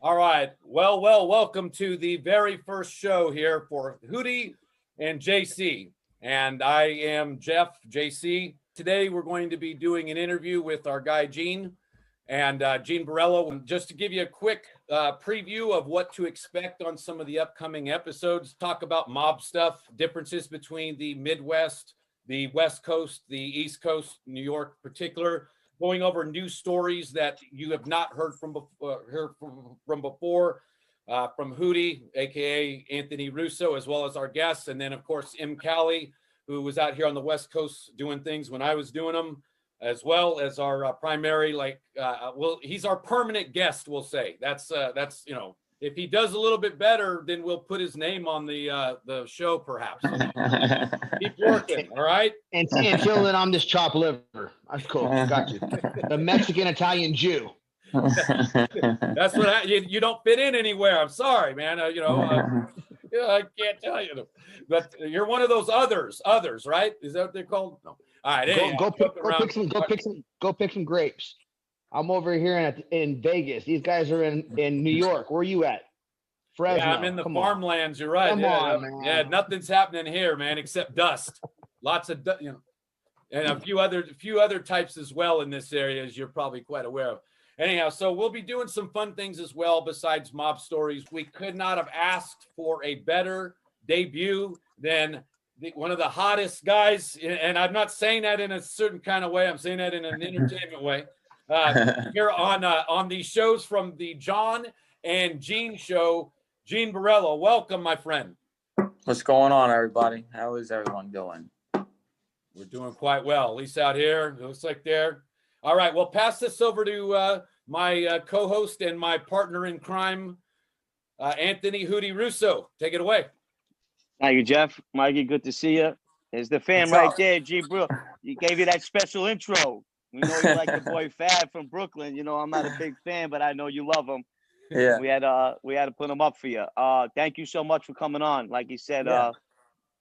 All right. Well, welcome to the very first show here for Hootie and JC. And I am Jeff, JC. Today we're going to be doing an interview with our guy, Gene, and Gene Borrello. Just to give you a quick preview of what to expect on some of the upcoming episodes, talk about mob stuff, differences between the Midwest, the West Coast, the East Coast, New York in particular, going over news stories that you have not heard from before, from Hootie, aka Anthony Russo, as well as our guests, and then of course M. Callie, who was out here on the West Coast doing things when I was doing them, as well as our primary, he's our permanent guest. We'll say that's if he does a little bit better, then we'll put his name on the show, perhaps. So keep working, all right? And until then, I'm just chopped liver. That's cool. Got you. The Mexican Italian Jew. That's what you don't fit in anywhere. I'm sorry, man. I can't tell you, but you're one of those others, right? Is that what they're called? No. All right, go pick some grapes. I'm over here in Vegas. These guys are in New York. Where are you at? Fresno. Yeah, I'm in the farmlands. You're right. Come on, man. Yeah, nothing's happening here, man, except dust. Lots of and a few other types as well in this area, as you're probably quite aware of. Anyhow, so we'll be doing some fun things as well besides mob stories. We could not have asked for a better debut than one of the hottest guys, and I'm not saying that in a certain kind of way. I'm saying that in an entertainment way. Here on these shows from the John and Gene show, Gene Borrello. Welcome, my friend. What's going on, everybody? How is everyone doing? We're doing quite well, at least out here. It looks like they're all right. Well, pass this over to my co-host and my partner in crime, Anthony Hootie Russo. Take it away. Thank you, Jeff. Mikey, good to see you. There's the fan right there, G. Bro. He gave you that special intro. We know you like the boy Fab from Brooklyn. You know, I'm not a big fan, but I know you love him. Yeah. We had to put him up for you. Thank you so much for coming on. Like you said,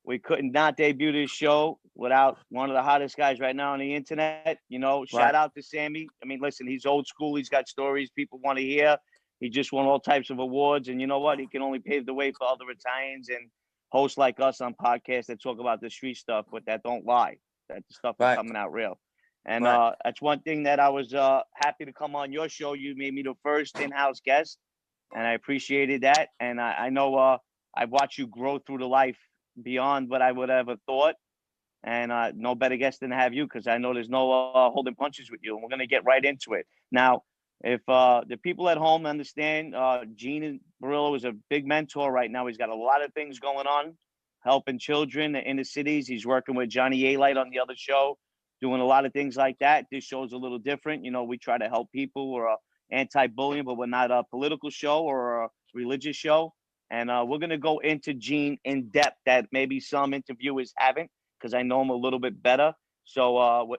we couldn't not debut this show without one of the hottest guys right now on the internet. You know, shout out to Sammy. I mean, listen, he's old school. He's got stories people want to hear. He just won all types of awards. And you know what? He can only pave the way for other Italians and hosts like us on podcasts that talk about the street stuff, but that don't lie. That the stuff is coming out real. And that's one thing that I was happy to come on your show. You made me the first in-house guest, and I appreciated that. And I know I've watched you grow through the life beyond what I would have ever thought. And no better guest than to have you, because I know there's no holding punches with you. And we're going to get right into it. Now, if the people at home understand, Gene Borrello is a big mentor right now. He's got a lot of things going on, helping children in the cities. He's working with Johnny A-Light on the other show, doing a lot of things like that. This show's a little different. You know, we try to help people. We're anti-bullying, but we're not a political show or a religious show. And we're going to go into Gene in depth that maybe some interviewers haven't, because I know him a little bit better. So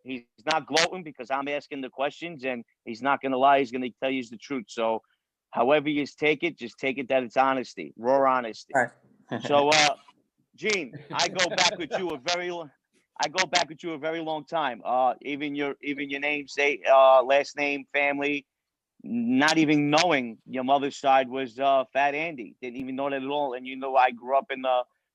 he's not gloating because I'm asking the questions, and he's not going to lie. He's going to tell you the truth. So however you take it, just take it that it's honesty, raw honesty. Right. So, Gene, I go back with you a very long time. Even your namesake, last name, family, not even knowing your mother's side was Fat Andy. Didn't even know that at all. And you know, I grew up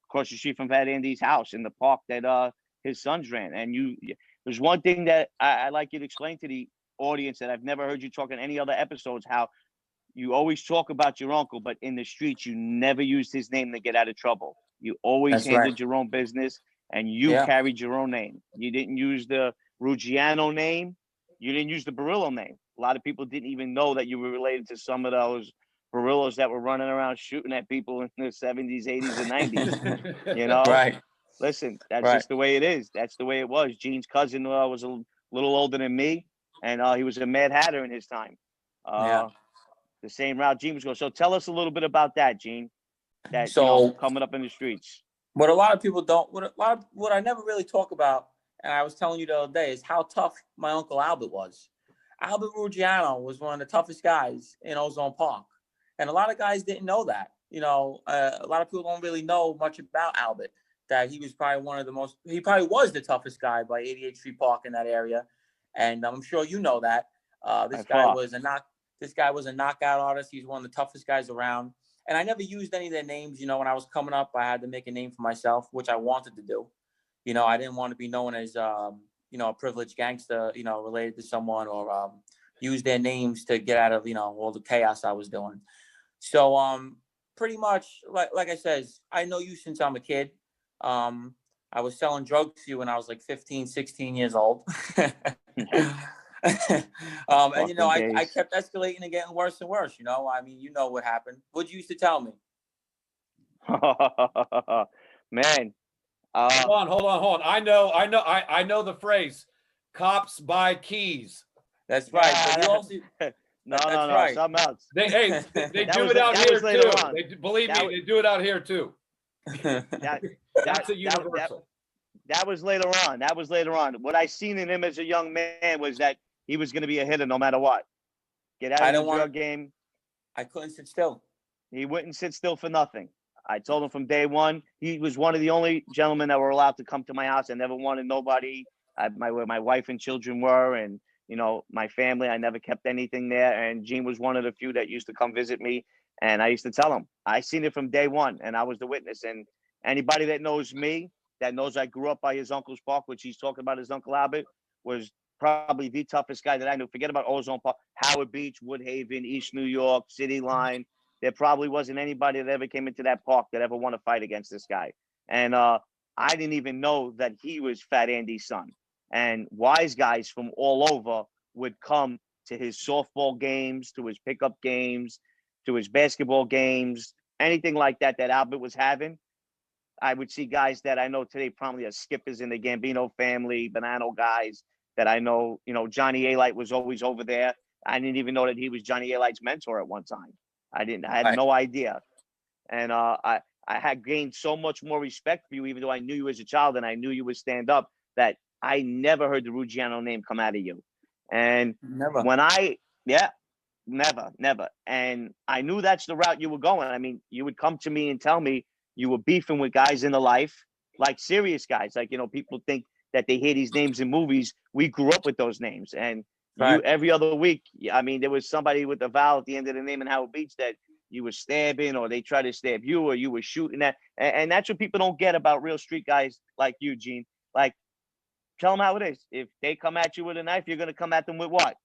across the street from Fat Andy's house in the park that his sons ran. And there's one thing that I like you to explain to the audience that I've never heard you talk in any other episodes, how you always talk about your uncle, but in the streets, you never used his name to get out of trouble. You always handled your own business, and you carried your own name. You didn't use the Ruggiano name. You didn't use the Borrello name. A lot of people didn't even know that you were related to some of those Borrellos that were running around shooting at people in the 70s, 80s, and 90s. You know? Right. Listen, that's just the way it is. That's the way it was. Gene's cousin was a little older than me, and he was a Mad Hatter in his time. The same route Gene was going. So tell us a little bit about that, Gene. Coming up in the streets. What a lot of people don't, what I never really talk about, and I was telling you the other day, is how tough my uncle Albert was. Albert Ruggiano was one of the toughest guys in Ozone Park. And a lot of guys didn't know that. You know, a lot of people don't really know much about Albert, that he was probably he probably was the toughest guy by 88th Street Park in that area. And I'm sure you know that. This guy This guy was a knockout artist. He's one of the toughest guys around. And I never used any of their names. You know, when I was coming up, I had to make a name for myself, which I wanted to do. You know, I didn't want to be known as, you know, a privileged gangster, you know, related to someone, or use their names to get out of, you know, all the chaos I was doing. So pretty much, like I said, I know you since I'm a kid. I was selling drugs to you when I was like 15, 16 years old. And, you know, I kept escalating and getting worse and worse. You know, I mean, you know what happened. What you used to tell me? Man. Hold on. I know the phrase, cops buy keys. That's right. But you also, no, right. Something else. They do it out here too. Believe me, they do it out here too. That's a universal. That was later on. That was later on. What I seen in him as a young man was that he was going to be a hitter no matter what. Get out of the drug game. I couldn't sit still. He wouldn't sit still for nothing. I told him from day one, he was one of the only gentlemen that were allowed to come to my house. I never wanted nobody. Where my wife and children were, and, you know, my family, I never kept anything there. And Gene was one of the few that used to come visit me. And I used to tell him, I seen it from day one, and I was the witness. And anybody that knows me, that knows I grew up by his uncle's park, which he's talking about, his Uncle Albert, was probably the toughest guy that I knew. Forget about Ozone Park, Howard Beach, Woodhaven, East New York, City Line. There probably wasn't anybody that ever came into that park that ever won a fight against this guy. And I didn't even know that he was Fat Andy's son. And wise guys from all over would come to his softball games, to his pickup games, to his basketball games, anything like that Albert was having. I would see guys that I know today probably as skippers in the Gambino family, Bonanno guys that I know. You know, Johnny A-Light was always over there. I didn't even know that he was Johnny A-Light's mentor at one time. I had no idea. And I had gained so much more respect for you, even though I knew you as a child and I knew you would stand up, that I never heard the Ruggiano name come out of you. And never. Never. And I knew that's the route you were going. I mean, you would come to me and tell me you were beefing with guys in the life, like serious guys. Like, you know, people think that they hear these names in movies. We grew up with those names. And you, every other week, I mean, there was somebody with a vowel at the end of the name in Howard Beach that you were stabbing, or they tried to stab you, or you were shooting at. And that's what people don't get about real street guys like you, Gene. Like, tell them how it is. If they come at you with a knife, you're going to come at them with what?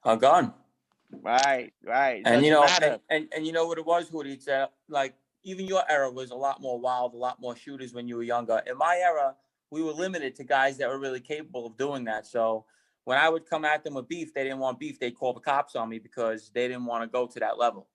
A gun. Right. And, you know, and you know what it was, Hoodie? It's like, even your era was a lot more wild, a lot more shooters when you were younger. In my era, we were limited to guys that were really capable of doing that. So when I would come at them with beef, they didn't want beef. They'd call the cops on me because they didn't want to go to that level.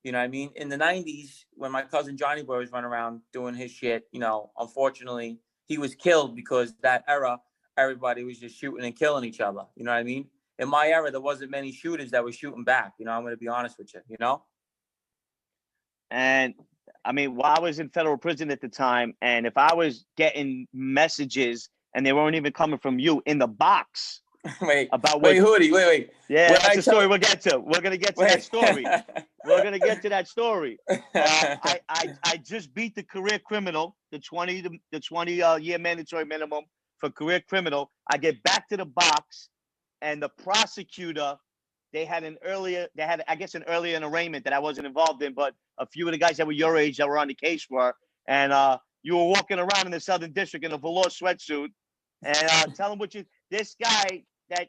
You know what I mean? In the 90s, when my cousin Johnny Boy was running around doing his shit, you know, unfortunately, he was killed because that era, everybody was just shooting and killing each other. You know what I mean? In my era, there wasn't many shooters that were shooting back. You know, I'm going to be honest with you, you know? And I mean, while I was in federal prison at the time, and if I was getting messages and they weren't even coming from you in the box. Wait, Hoodie. Yeah, that's the story we'll get to. We're going to get to that story. We're going to get to that story. I just beat the career criminal, the 20-year mandatory minimum for career criminal. I get back to the box, and the prosecutor, they had an earlier arraignment that I wasn't involved in, but a few of the guys that were your age that were on the case were. And you were walking around in the Southern District in a velour sweatsuit, and tell them this guy that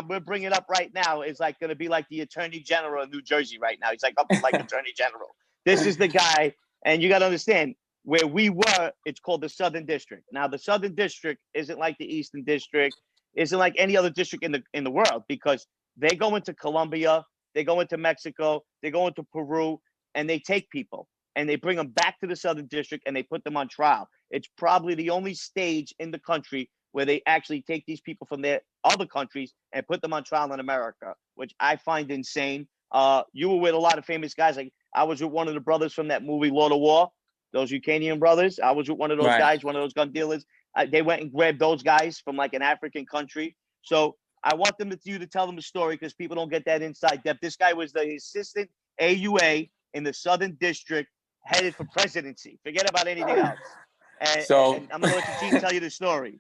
we're bringing up right now is like going to be like the Attorney General of New Jersey right now. He's like up like Attorney General. This is the guy, and you got to understand where we were. It's called the Southern District. Now the Southern District isn't like the Eastern District, isn't like any other district in the world, because they go into Colombia, they go into Mexico, they go into Peru, and they take people and they bring them back to the Southern District and they put them on trial. It's probably the only stage in the country where they actually take these people from their other countries and put them on trial in America, which I find insane. You were with a lot of famous guys. Like, I was with one of the brothers from that movie Lord of War, those Ukrainian brothers. I was with one of those guys, one of those gun dealers. They went and grabbed those guys from like an African country. So I want you to tell them the story, because people don't get that inside depth. This guy was the assistant AUA in the Southern District, headed for presidency. Forget about anything else. And I'm going to let Gene tell you the story.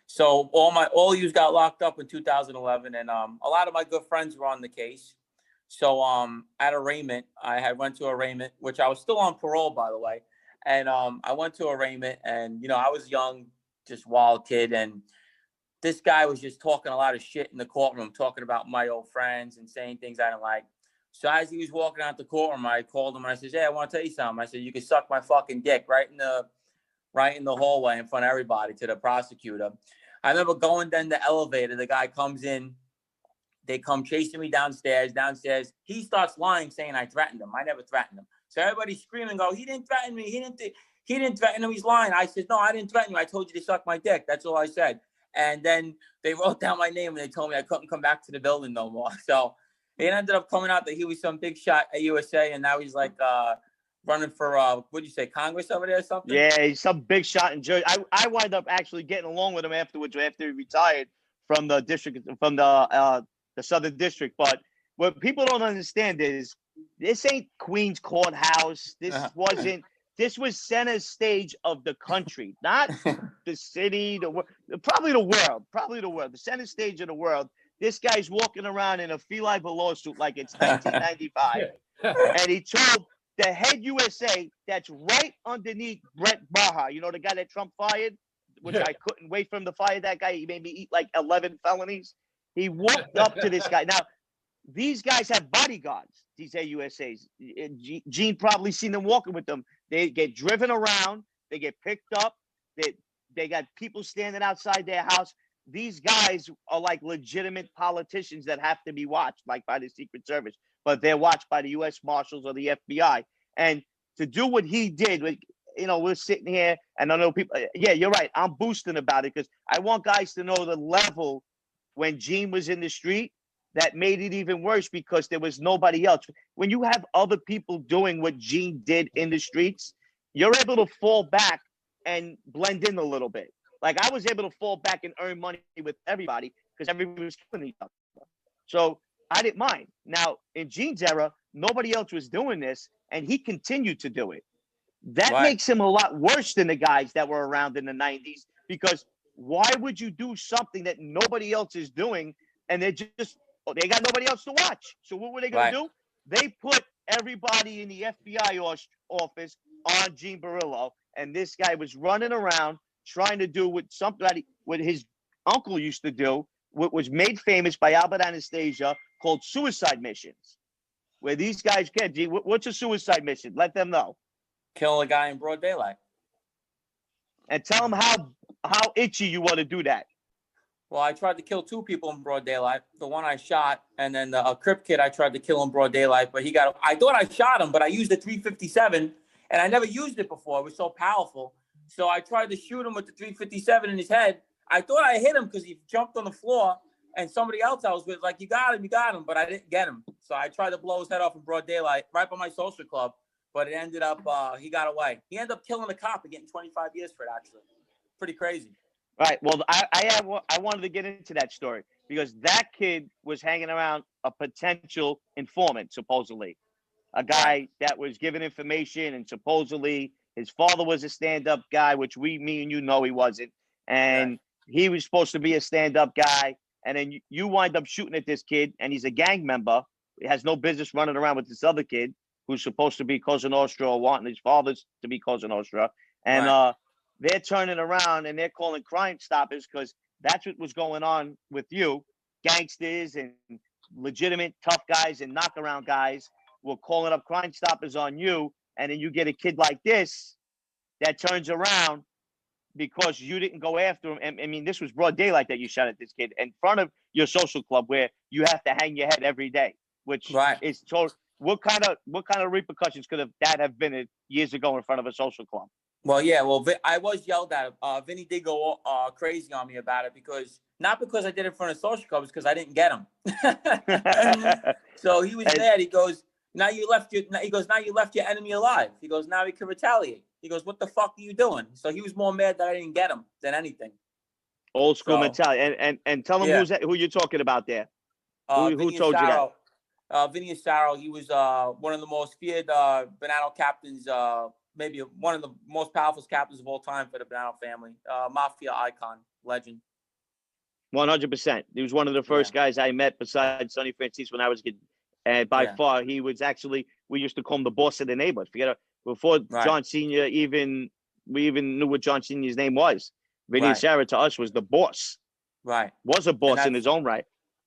So all yous got locked up in 2011, and a lot of my good friends were on the case. So at arraignment, I had went to arraignment, which I was still on parole, by the way. And I went to arraignment, and I was young, just wild kid, and this guy was just talking a lot of shit in the courtroom, talking about my old friends and saying things I didn't like. So as he was walking out the courtroom, I called him and I said, "Hey, I want to tell you something." I said, "You can suck my fucking dick right in the hallway in front of everybody," to the prosecutor. I remember going down the elevator. The guy comes in. They come chasing me downstairs. He starts lying, saying I threatened him. I never threatened him. So everybody's screaming, "Go! He didn't threaten me. He didn't threaten him. He's lying." I said, "No, I didn't threaten you. I told you to suck my dick. That's all I said." And then they wrote down my name and they told me I couldn't come back to the building no more. So it ended up coming out that he was some big shot at USA, and now he's like running for what do you say, Congress over there or something? Yeah, he's some big shot in Jersey. I wind up actually getting along with him afterwards after he retired from the district, from the Southern District. But what people don't understand is this ain't Queens Courthouse. This was center stage of the country, not the city, probably the world, the center stage of the world. This guy's walking around in a fee lifer lawsuit like it's 1995. And he told the head USA that's right underneath Brett Baha, the guy that Trump fired, which I couldn't wait for him to fire that guy. He made me eat like 11 felonies. He walked up to this guy. Now, these guys have bodyguards, these AUSAs. Gene probably seen them walking with them. They get driven around. They get picked up. They got people standing outside their house. These guys are like legitimate politicians that have to be watched, like by the Secret Service, but they're watched by the U.S. Marshals or the FBI. And to do what he did, we're sitting here, and I know people. Yeah, you're right. I'm boosting about it because I want guys to know the level when Gene was in the street. That made it even worse because there was nobody else. When you have other people doing what Gene did in the streets, you're able to fall back and blend in a little bit. Like I was able to fall back and earn money with everybody because everybody was killing each other. So I didn't mind. Now, in Gene's era, nobody else was doing this, and he continued to do it. That makes him a lot worse than the guys that were around in the 90s because why would you do something that nobody else is doing and they got nobody else to watch? So what were they going to do? They put everybody in the FBI office on Gene Borrello, and this guy was running around trying to do what his uncle used to do, what was made famous by Albert Anastasia, called suicide missions, where these guys get, Gene, what's a suicide mission? Let them know. Kill a guy in broad daylight. And tell them how itchy you want to do that. Well, I tried to kill 2 people in broad daylight. The one I shot, and then a Crip kid I tried to kill in broad daylight, but I thought I shot him, but I used the 357, and I never used it before. It was so powerful. So I tried to shoot him with the 357 in his head. I thought I hit him because he jumped on the floor, and somebody else I was with like, you got him, but I didn't get him. So I tried to blow his head off in broad daylight right by my social club, but it ended up, he got away. He ended up killing a cop and getting 25 years for it, actually. Pretty crazy. Right. Well, I wanted to get into that story because that kid was hanging around a potential informant, supposedly. A guy that was giving information, and supposedly his father was a stand-up guy, which me and you know he wasn't. And he was supposed to be a stand-up guy. And then you wind up shooting at this kid, and he's a gang member. He has no business running around with this other kid who's supposed to be Cosa Nostra or wanting his father to be Cosa Nostra. And they're turning around and they're calling Crime Stoppers because that's what was going on with you. Gangsters and legitimate tough guys and knockaround guys were calling up Crime Stoppers on you. And then you get a kid like this that turns around because you didn't go after him. And I mean, this was broad daylight that you shot at this kid in front of your social club where you have to hang your head every day, which is so. What kind of repercussions could that have been years ago in front of a social club? Well, yeah. Well, I was yelled at. Vinnie did go crazy on me about it not because I did it in front of social clubs, because I didn't get him. So he was mad. He goes, now you left your enemy alive. He goes, now he can retaliate. He goes, what the fuck are you doing? So he was more mad that I didn't get him than anything. Old school mentality. And tell him who you're talking about there. Who told you that? Vinnie Asaro, he was one of the most feared Banano captains, maybe one of the most powerful captains of all time for the Banano family. Mafia icon, legend. 100%. He was one of the first guys I met besides Sonny Francis when I was a kid. And by far, he was actually, we used to call him the boss of the neighborhood. Before John Sr. we even knew what John Sr.'s name was. Vinny Sarah to us was the boss. Right. Was a boss in his own right.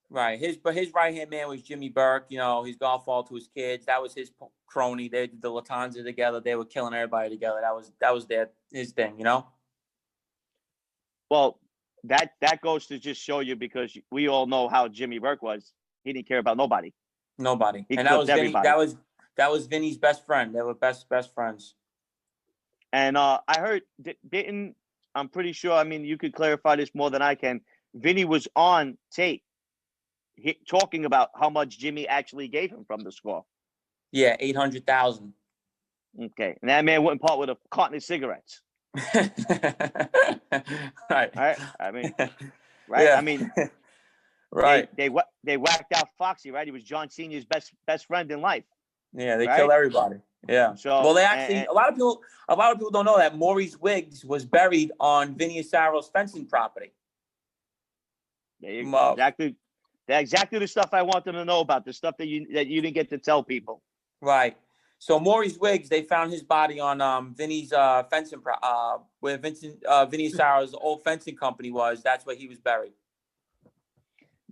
Right. His right-hand man was Jimmy Burke. You know, he's golf to his kids. That was his crony. They did the Latanza together. They were killing everybody together. That was his thing, you know? Well, that goes to just show you, because we all know how Jimmy Burke was. He didn't care about nobody. Nobody. He and that was everybody. That was Vinny's best friend. They were best friends. And I heard, I'm pretty sure, I mean, you could clarify this more than I can. Vinny was on tape talking about how much Jimmy actually gave him from the score. Yeah, 800,000. Okay. And that man wouldn't part with a carton of cigarettes. Right. I mean, right. Yeah. I mean, right. They whacked out Foxy, right? He was John Sr.'s best friend in life. Yeah, they killed everybody. Yeah. So, well, they actually a lot of people don't know that Maurice Wiggs was buried on Vinny Asaro's fencing property. Exactly the stuff I want them to know about, the stuff that you didn't get to tell people. Right. So Maurice Wiggs, they found his body on Vinny's fencing where Vinny Asaro's old fencing company was. That's where he was buried.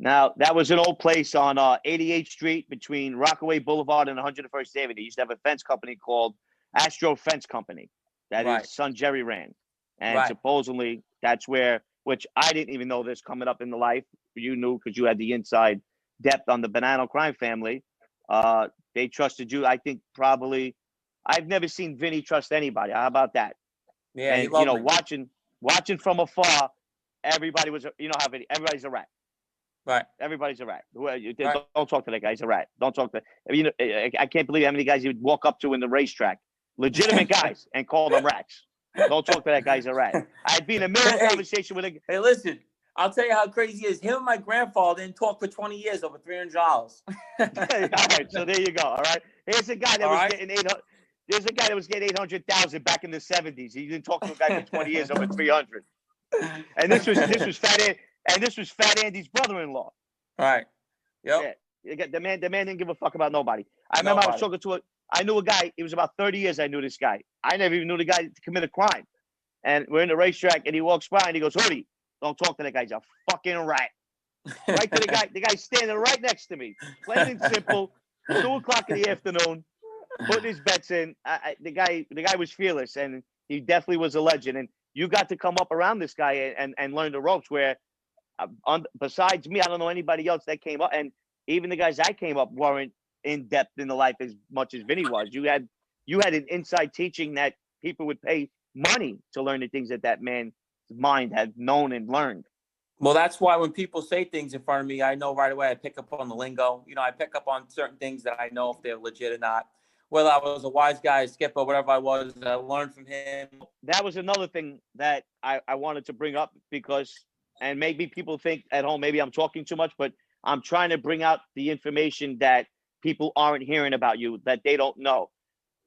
Now, that was an old place on 88th Street between Rockaway Boulevard and 101st Avenue. They used to have a fence company called Astro Fence Company that his son Jerry ran. And supposedly that's where, which I didn't even know this coming up in the life. You knew because you had the inside depth on the Bonanno crime family. They trusted you. I think probably, I've never seen Vinny trust anybody. How about that? Yeah, and, you know, watching from afar, everybody was, you know how everybody's a rat. Right. Everybody's a rat. Don't talk to that guy. He's a rat. Don't talk to. You know, I can't believe how many guys you would walk up to in the racetrack, legitimate guys, and call them rats. Don't talk to that guy. He's a rat. I'd be in a middle conversation with a. Hey, listen. I'll tell you how crazy it is. Him and my grandfather didn't talk for 20 years over $300. All right. So there you go. All right. Here's a guy that was getting 800. There's a guy that was getting 800,000 back in the 70s. He didn't talk to a guy for 20 years over 300. And this was Fat. And this was Fat Andy's brother-in-law. Right. Yep. Yeah. The man didn't give a fuck about nobody. I remember I was talking I knew a guy. It was about 30 years I knew this guy. I never even knew the guy to commit a crime. And we're in the racetrack, and he walks by, and he goes, "Hoodie, don't talk to that guy. He's a fucking rat." Right to the guy. The guy's standing right next to me. Plain and simple. 2:00 in the afternoon. Putting his bets in. The guy was fearless, and he definitely was a legend. And you got to come up around this guy and learn the ropes where, besides me, I don't know anybody else that came up, and even the guys I came up weren't in depth in the life as much as Vinny was. You had an inside teaching that people would pay money to learn the things that man's mind had known and learned. Well, that's why when people say things in front of me, I know right away. I pick up on the lingo. You know, I pick up on certain things that I know if they're legit or not. Whether I was a wise guy, a skipper, whatever I was, I learned from him. That was another thing that I wanted to bring up because. And maybe people think at home, maybe I'm talking too much, but I'm trying to bring out the information that people aren't hearing about you, that they don't know.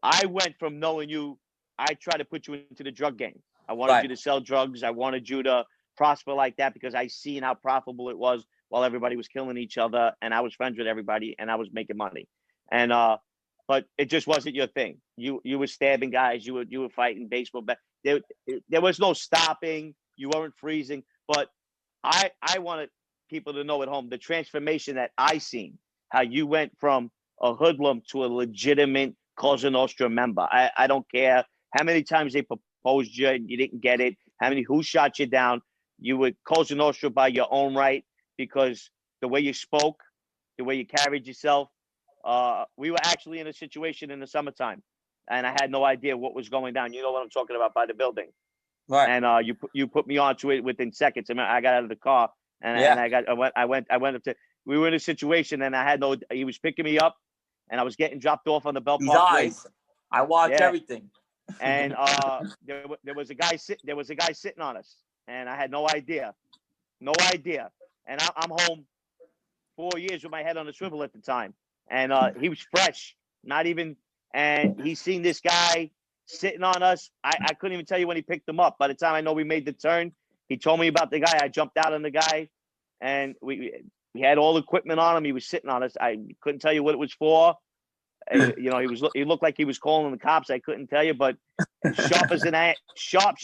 I went from knowing you, I tried to put you into the drug game. I wanted you to sell drugs. I wanted you to prosper like that because I seen how profitable it was while everybody was killing each other. And I was friends with everybody and I was making money. And, but it just wasn't your thing. You were stabbing guys. You were fighting baseball. But there was no stopping. You weren't freezing. But I wanted people to know at home the transformation that I seen, how you went from a hoodlum to a legitimate Cosa Nostra member. I don't care how many times they proposed you and you didn't get it, who shot you down. You were Cosa Nostra by your own right because the way you spoke, the way you carried yourself. We were actually in a situation in the summertime and I had no idea what was going down. You know what I'm talking about by the building. Right. And you put me onto it within seconds. I mean, I got out of the car and I went up to. We were in a situation and I had no. He was picking me up, and I was getting dropped off on the Bell Park. I watched everything. And there was a guy sitting on us, and I had no idea. And I'm home 4 years with my head on a swivel at the time, and he was fresh, not even. And he seen this guy sitting on us. I couldn't even tell you when he picked him up. By the time I know we made the turn, he told me about the guy. I jumped out on the guy, and He had all the equipment on him. He was sitting on us. I couldn't tell you what it was for. You know, he looked like he was calling the cops. I couldn't tell you, but sharp as an ant, sharp.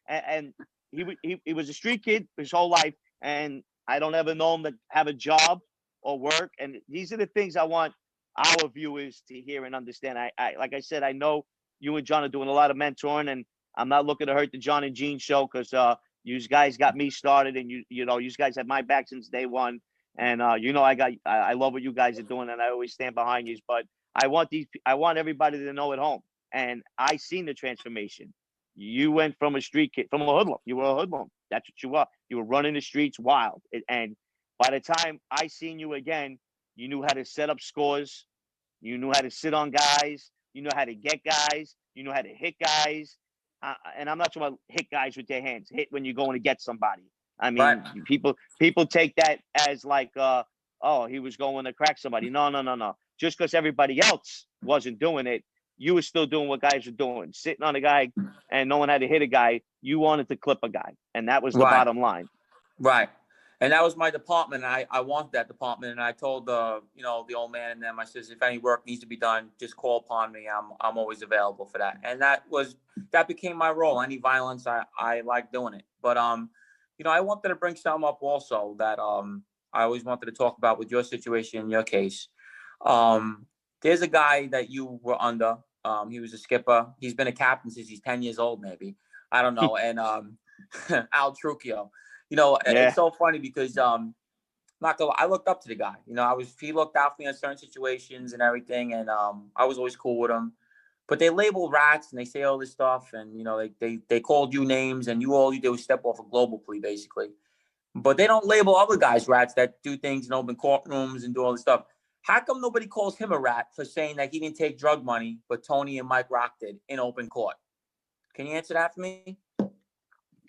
And he was a street kid his whole life, and I don't ever know him to have a job or work. And these are the things I want our viewers to hear and understand. I like I said, I know you and John are doing a lot of mentoring, and I'm not looking to hurt the John and Gene show because you guys got me started, and you know, you guys had my back since day one. And you know, I love what you guys are doing, and I always stand behind you. But I want everybody to know at home, and I seen the transformation. You went from a street kid, from a hoodlum. You were a hoodlum. That's what you were. You were running the streets wild. And by the time I seen you again, you knew how to set up scores. You knew how to sit on guys. You know how to get guys. You know how to hit guys. And I'm not talking about hit guys with their hands. Hit when you're going to get somebody. I mean, right. People take that as like, oh, he was going to crack somebody. No. Just because everybody else wasn't doing it, you were still doing what guys were doing, sitting on a guy and no one had to hit a guy. You wanted to clip a guy, and that was the bottom line. Right. And that was my department. I wanted that department, and I told the old man and them, I says, if any work needs to be done, just call upon me. I'm always available for that. And that became my role. Any violence, I like doing it. But I wanted to bring something up also that I always wanted to talk about with your situation, your case. There's a guy that you were under. He was a skipper. He's been a captain since he's 10 years old, maybe. I don't know. And Al Trucchio. It's so funny because I looked up to the guy. He looked out for me in certain situations and everything, and I was always cool with him. But they label rats and they say all this stuff, and they called you names, and all you did was step off a global plea, basically. But they don't label other guys rats that do things in open courtrooms and do all this stuff. How come nobody calls him a rat for saying that he didn't take drug money, but Tony and Mike Rock did in open court? Can you answer that for me?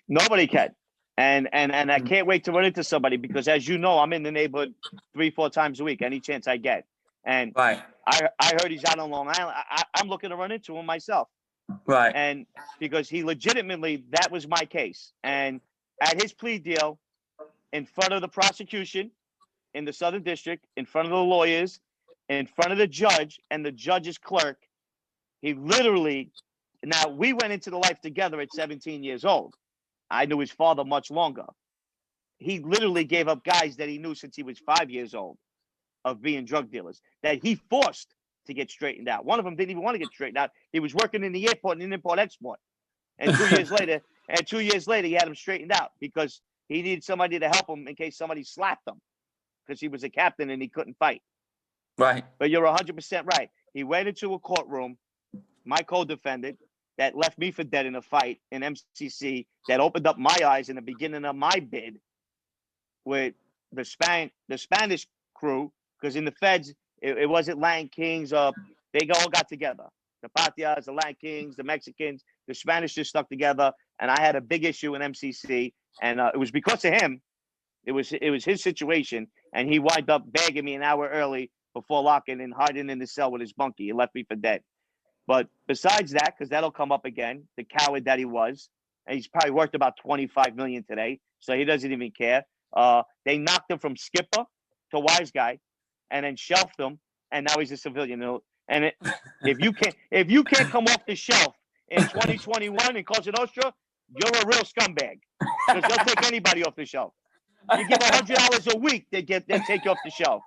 Nobody can. And I can't wait to run into somebody because, as you know, I'm in the neighborhood 3-4 times a week, any chance I get. And right. I heard he's out on Long Island. I'm looking to run into him myself. Right. And because he legitimately, that was my case. And at his plea deal, in front of the prosecution, in the Southern District, in front of the lawyers, in front of the judge and the judge's clerk, he literally, now we went into the life together at 17 years old. I knew his father much longer. He literally gave up guys that he knew since he was 5 years old of being drug dealers that he forced to get straightened out. One of them didn't even want to get straightened out. He was working in the airport in import-export. And 2 years later, he had him straightened out because he needed somebody to help him in case somebody slapped him because he was a captain and he couldn't fight. Right. But you're 100% right. He went into a courtroom, my co-defendant, that left me for dead in a fight in MCC, that opened up my eyes in the beginning of my bid with the Spanish crew, because in the feds, it wasn't Latin Kings. They all got together. The Patias, the Latin Kings, the Mexicans, the Spanish just stuck together. And I had a big issue in MCC. And it was because of him. It was his situation. And he wound up bagging me an hour early before locking and hiding in the cell with his bunkie. He left me for dead. But besides that, because that'll come up again, the coward that he was, and he's probably worth about $25 million today, so he doesn't even care. They knocked him from skipper to wise guy, and then shelved him, and now he's a civilian. And if you can't come off the shelf in 2021 in Cosa Nostra, you're a real scumbag because they'll take anybody off the shelf. You give $100 a week, they'll take you off the shelf.